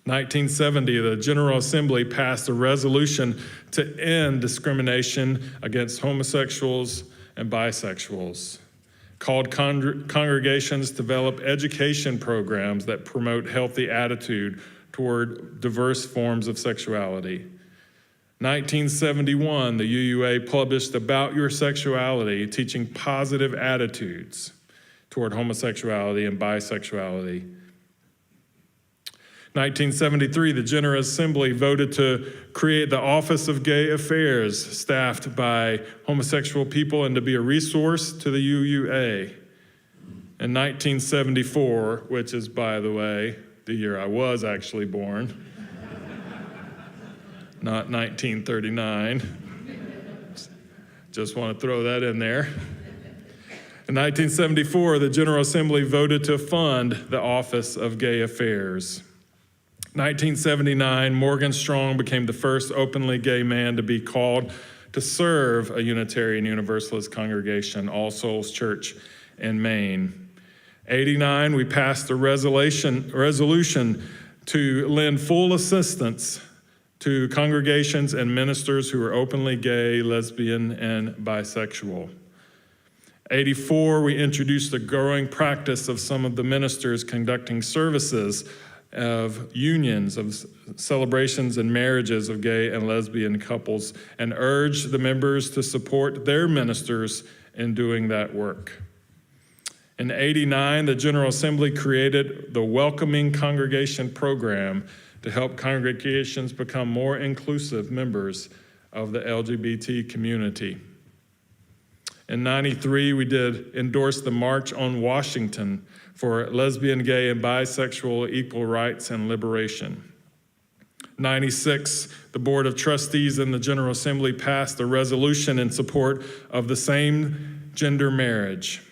Speaker 3: 1970, the General Assembly passed a resolution to end discrimination against homosexuals and bisexuals, called congregations to develop education programs that promote healthy attitude toward diverse forms of sexuality. 1971, the UUA published About Your Sexuality, teaching positive attitudes toward homosexuality and bisexuality. 1973, the General Assembly voted to create the Office of Gay Affairs, staffed by homosexual people, and to be a resource to the UUA. In 1974, which is, by the way, the year I was actually born, not 1939. Just want to throw that in there. In 1974, the General Assembly voted to fund the Office of Gay Affairs. 1979, Morgan Strong became the first openly gay man to be called to serve a Unitarian Universalist congregation, All Souls Church in Maine. 89, we passed a resolution to lend full assistance to congregations and ministers who are openly gay, lesbian, and bisexual. 84, we introduced a growing practice of some of the ministers conducting services of unions, of celebrations and marriages of gay and lesbian couples, and urged the members to support their ministers in doing that work. In 89, the General Assembly created the Welcoming Congregation Program to help congregations become more inclusive members of the LGBT community. In 93, we did endorse the March on Washington for lesbian, gay, and bisexual equal rights and liberation. 96, the Board of Trustees and the General Assembly passed a resolution in support of the same gender marriage.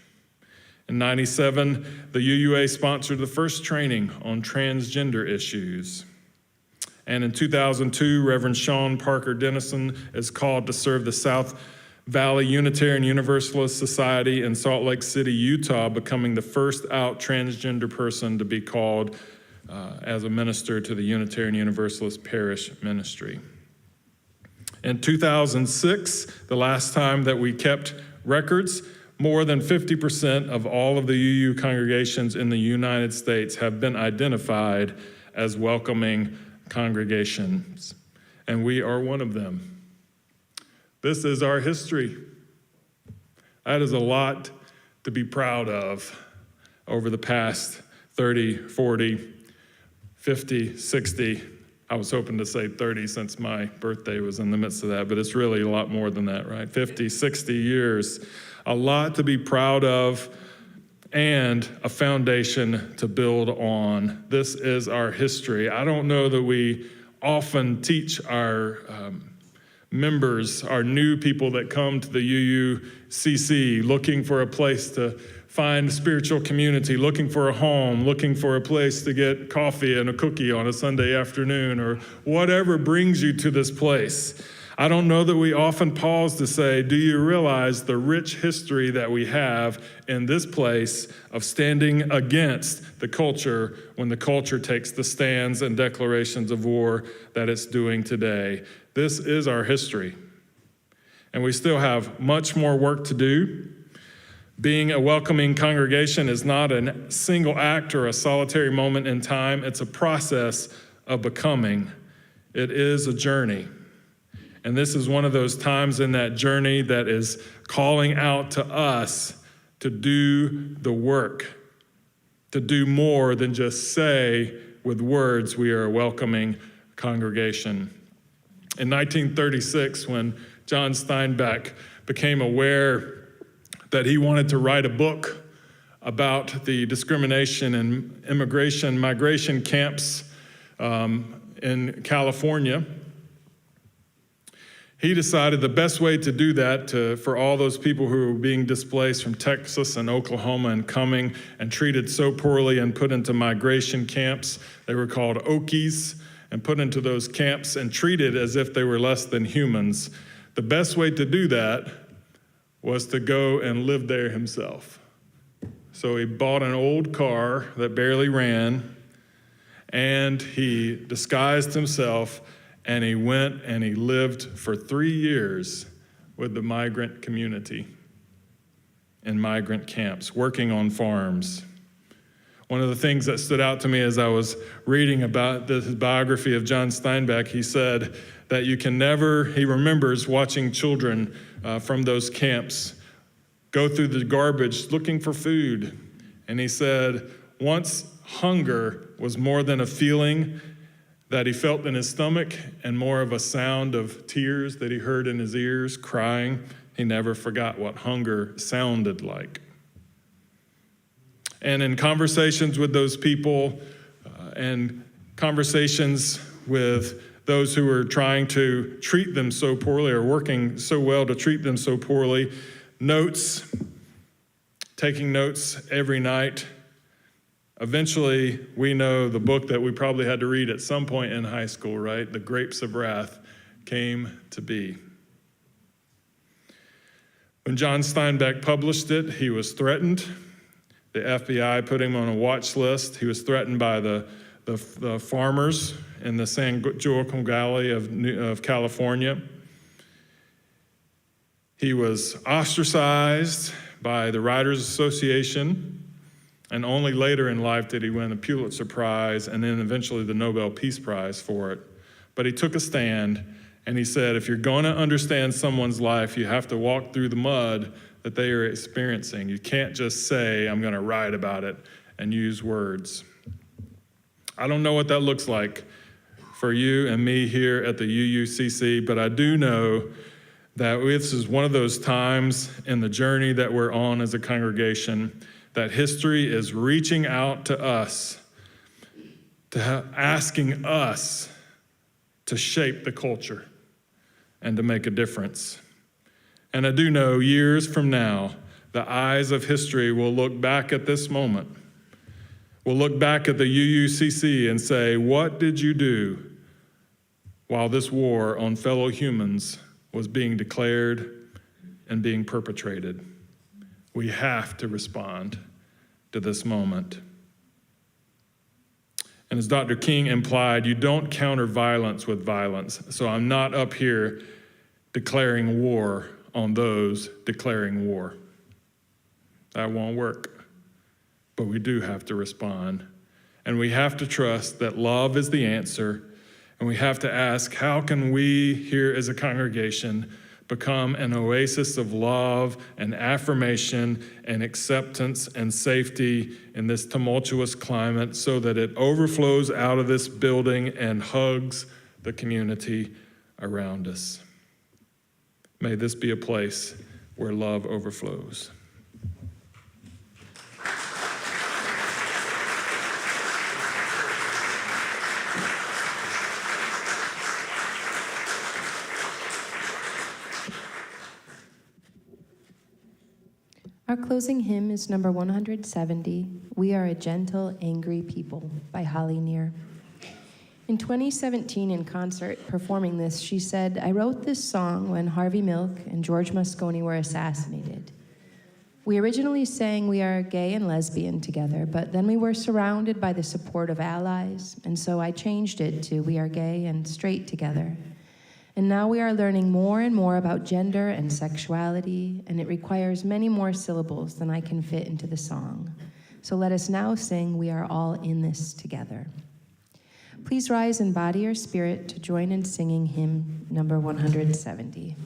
Speaker 3: In 97, the UUA sponsored the first training on transgender issues. And in 2002, Reverend Sean Parker Dennison is called to serve the South Valley Unitarian Universalist Society in Salt Lake City, Utah, becoming the first out transgender person to be called as a minister to the Unitarian Universalist Parish Ministry. In 2006, the last time that we kept records, more than 50% of all of the UU congregations in the United States have been identified as welcoming congregations, and we are one of them. This is our history. That is a lot to be proud of over the past 30, 40, 50, 60. I was hoping to say 30 since my birthday was in the midst of that, but it's really a lot more than that, right? 50, 60 years. A lot to be proud of and a foundation to build on. This is our history. I don't know that we often teach our members, our new people that come to the UUCC looking for a place to find spiritual community, looking for a home, looking for a place to get coffee and a cookie on a Sunday afternoon, or whatever brings you to this place. I don't know that we often pause to say, do you realize the rich history that we have in this place of standing against the culture when the culture takes the stands and declarations of war that it's doing today? This is our history. And we still have much more work to do. Being a welcoming congregation is not a single act or a solitary moment in time. It's a process of becoming. It is a journey. And this is one of those times in that journey that is calling out to us to do the work, to do more than just say with words we are a welcoming congregation. In 1936, when John Steinbeck became aware that he wanted to write a book about the discrimination and migration camps in California, he decided the best way to do that for all those people who were being displaced from Texas and Oklahoma and coming and treated so poorly and put into migration camps, they were called Okies, and put into those camps and treated as if they were less than humans. The best way to do that was to go and live there himself. So he bought an old car that barely ran, and he disguised himself, and he went and he lived for 3 years with the migrant community in migrant camps, working on farms. One of the things that stood out to me as I was reading about this biography of John Steinbeck, he said that he remembers watching children from those camps go through the garbage looking for food. And he said, once hunger was more than a feeling that he felt in his stomach and more of a sound of tears that he heard in his ears, crying. He never forgot what hunger sounded like. And in conversations with those people and conversations with those who were trying to treat them so poorly or working so well to treat them so poorly, taking notes every night. Eventually, we know the book that we probably had to read at some point in high school, right? The Grapes of Wrath came to be. When John Steinbeck published it, he was threatened. The FBI put him on a watch list. He was threatened by the farmers in the San Joaquin Valley of California. He was ostracized by the Writers Association. And only later in life did he win a Pulitzer Prize and then eventually the Nobel Peace Prize for it. But he took a stand and he said, if you're going to understand someone's life, you have to walk through the mud that they are experiencing. You can't just say, I'm going to write about it and use words. I don't know what that looks like for you and me here at the UUCC, but I do know that this is one of those times in the journey that we're on as a congregation that history is reaching out to us, asking us to shape the culture and to make a difference. And I do know years from now, the eyes of history will look back at this moment. We'll look back at the UUCC and say, what did you do while this war on fellow humans was being declared and being perpetrated? We have to respond to this moment. And as Dr. King implied, you don't counter violence with violence. So I'm not up here declaring war on those declaring war. That won't work. But we do have to respond. And we have to trust that love is the answer. And we have to ask, how can we here as a congregation become an oasis of love and affirmation and acceptance and safety in this tumultuous climate so that it overflows out of this building and hugs the community around us. May this be a place where love overflows.
Speaker 5: Our closing hymn is number 170, We Are a Gentle, Angry People, by Holly Near. In 2017, in concert performing this, she said, "I wrote this song when Harvey Milk and George Moscone were assassinated. We originally sang We Are Gay and Lesbian together, but then we were surrounded by the support of allies, and so I changed it to We Are Gay and Straight Together. And now we are learning more and more about gender and sexuality, and it requires many more syllables than I can fit into the song. So let us now sing We Are All in This Together." Please rise in body or spirit to join in singing hymn number 170.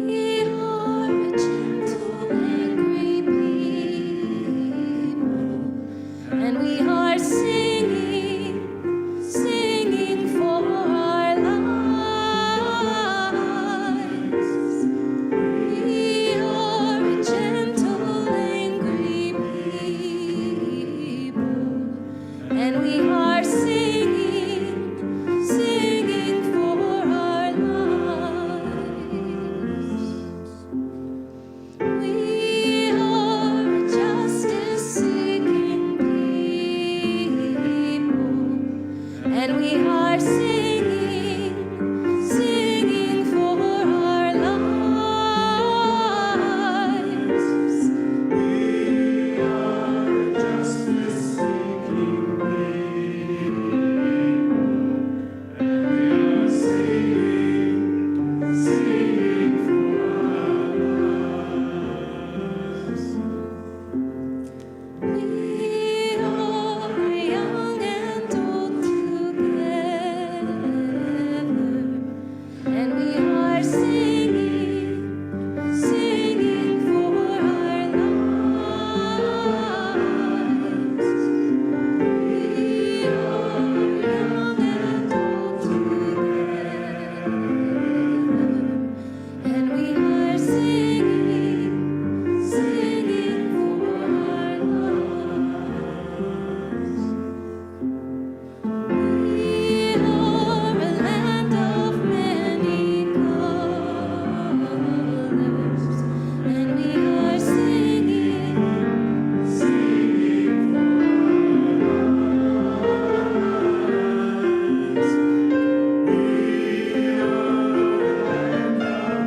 Speaker 2: We are a gentle, angry people, and we are singing, singing for our lives. We are a gentle, angry people, and we are singing, singing for our lives. We are justice-seeking people, and we are singing, singing for our lives. We are justice-seeking people, and we are singing, singing for our lives. We are young and old together, and we are singing, singing for our lives. We are young and old together, and we are singing, singing for our lives. We are a land of many colors, and we are singing, singing for our lives.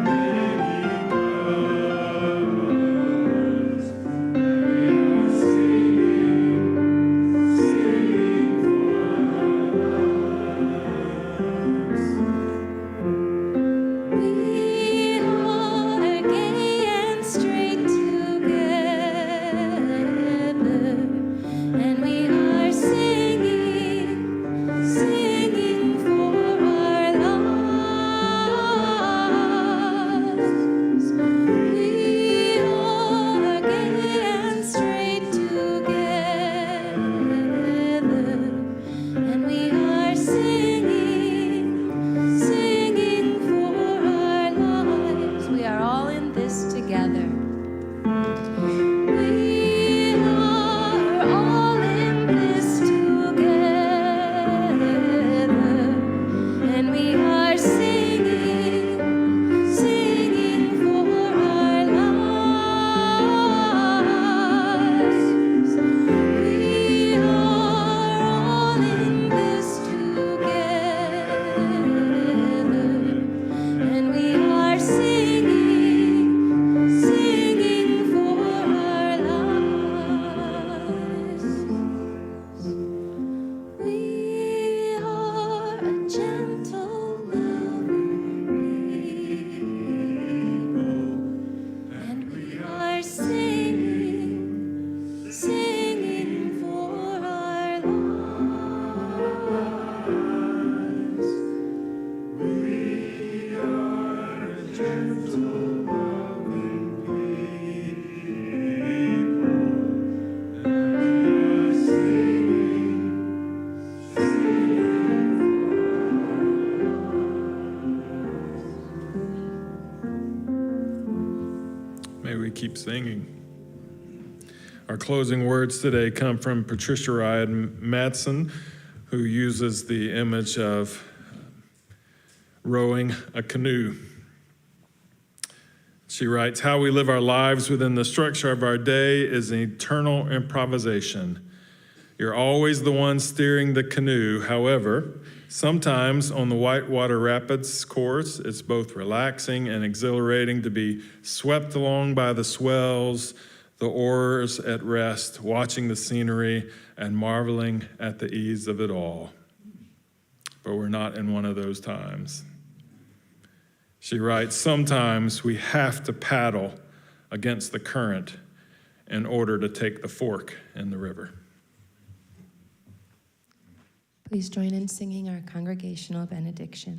Speaker 2: We are a land of many colors, and we are singing, singing for our lives. We are gay and straight together, and we are singing, singing for our lives. We are gay and straight together, and we are singing, singing for our lives. We are all in this together. We are all in this together, and we are singing, singing for our lives. We are all in this together, and we are singing, singing for our lives. We are a gentle, loving people, and we are singing, singing for our lives. We are a gentle, loving people, and we are singing,
Speaker 3: May we keep singing. Our closing words today come from Patricia Ryan Madsen, who uses the image of rowing a canoe. She writes, how we live our lives within the structure of our day is an eternal improvisation. You're always the one steering the canoe. However, sometimes on the Whitewater Rapids course, it's both relaxing and exhilarating to be swept along by the swells, the oars at rest, watching the scenery and marveling at the ease of it all. But we're not in one of those times. She writes, sometimes we have to paddle against the current in order to take the fork in the river.
Speaker 5: Please join in singing our congregational benediction.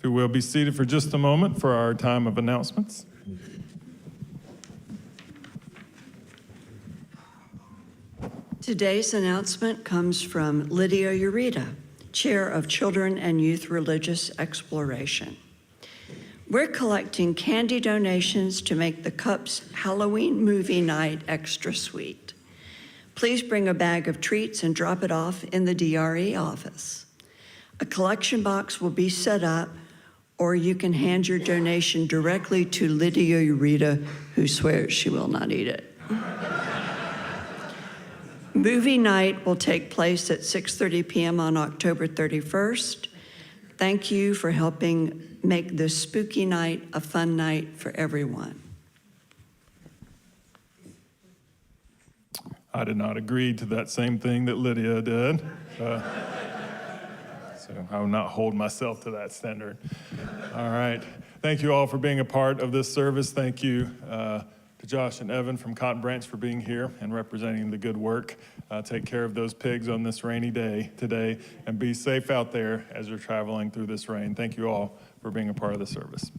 Speaker 3: We'll be seated for just a moment for our time of announcements.
Speaker 4: Today's announcement comes from Lydia Ureta, Chair of Children and Youth Religious Exploration. We're collecting candy donations to make the Cups Halloween movie night extra sweet. Please bring a bag of treats and drop it off in the DRE office. A collection box will be set up, or you can hand your donation directly to Lydia Ureta, who swears she will not eat it. Movie night will take place at 6:30 p.m. on October 31st. Thank you for helping make this spooky night a fun night for everyone.
Speaker 3: I did not agree to that same thing that Lydia did. So I will not hold myself to that standard. All right. Thank you all for being a part of this service. Thank you to Josh and Evan from Cotton Branch for being here and representing the good work. Take care of those pigs on this rainy day today, and be safe out there as you're traveling through this rain. Thank you all for being a part of the service.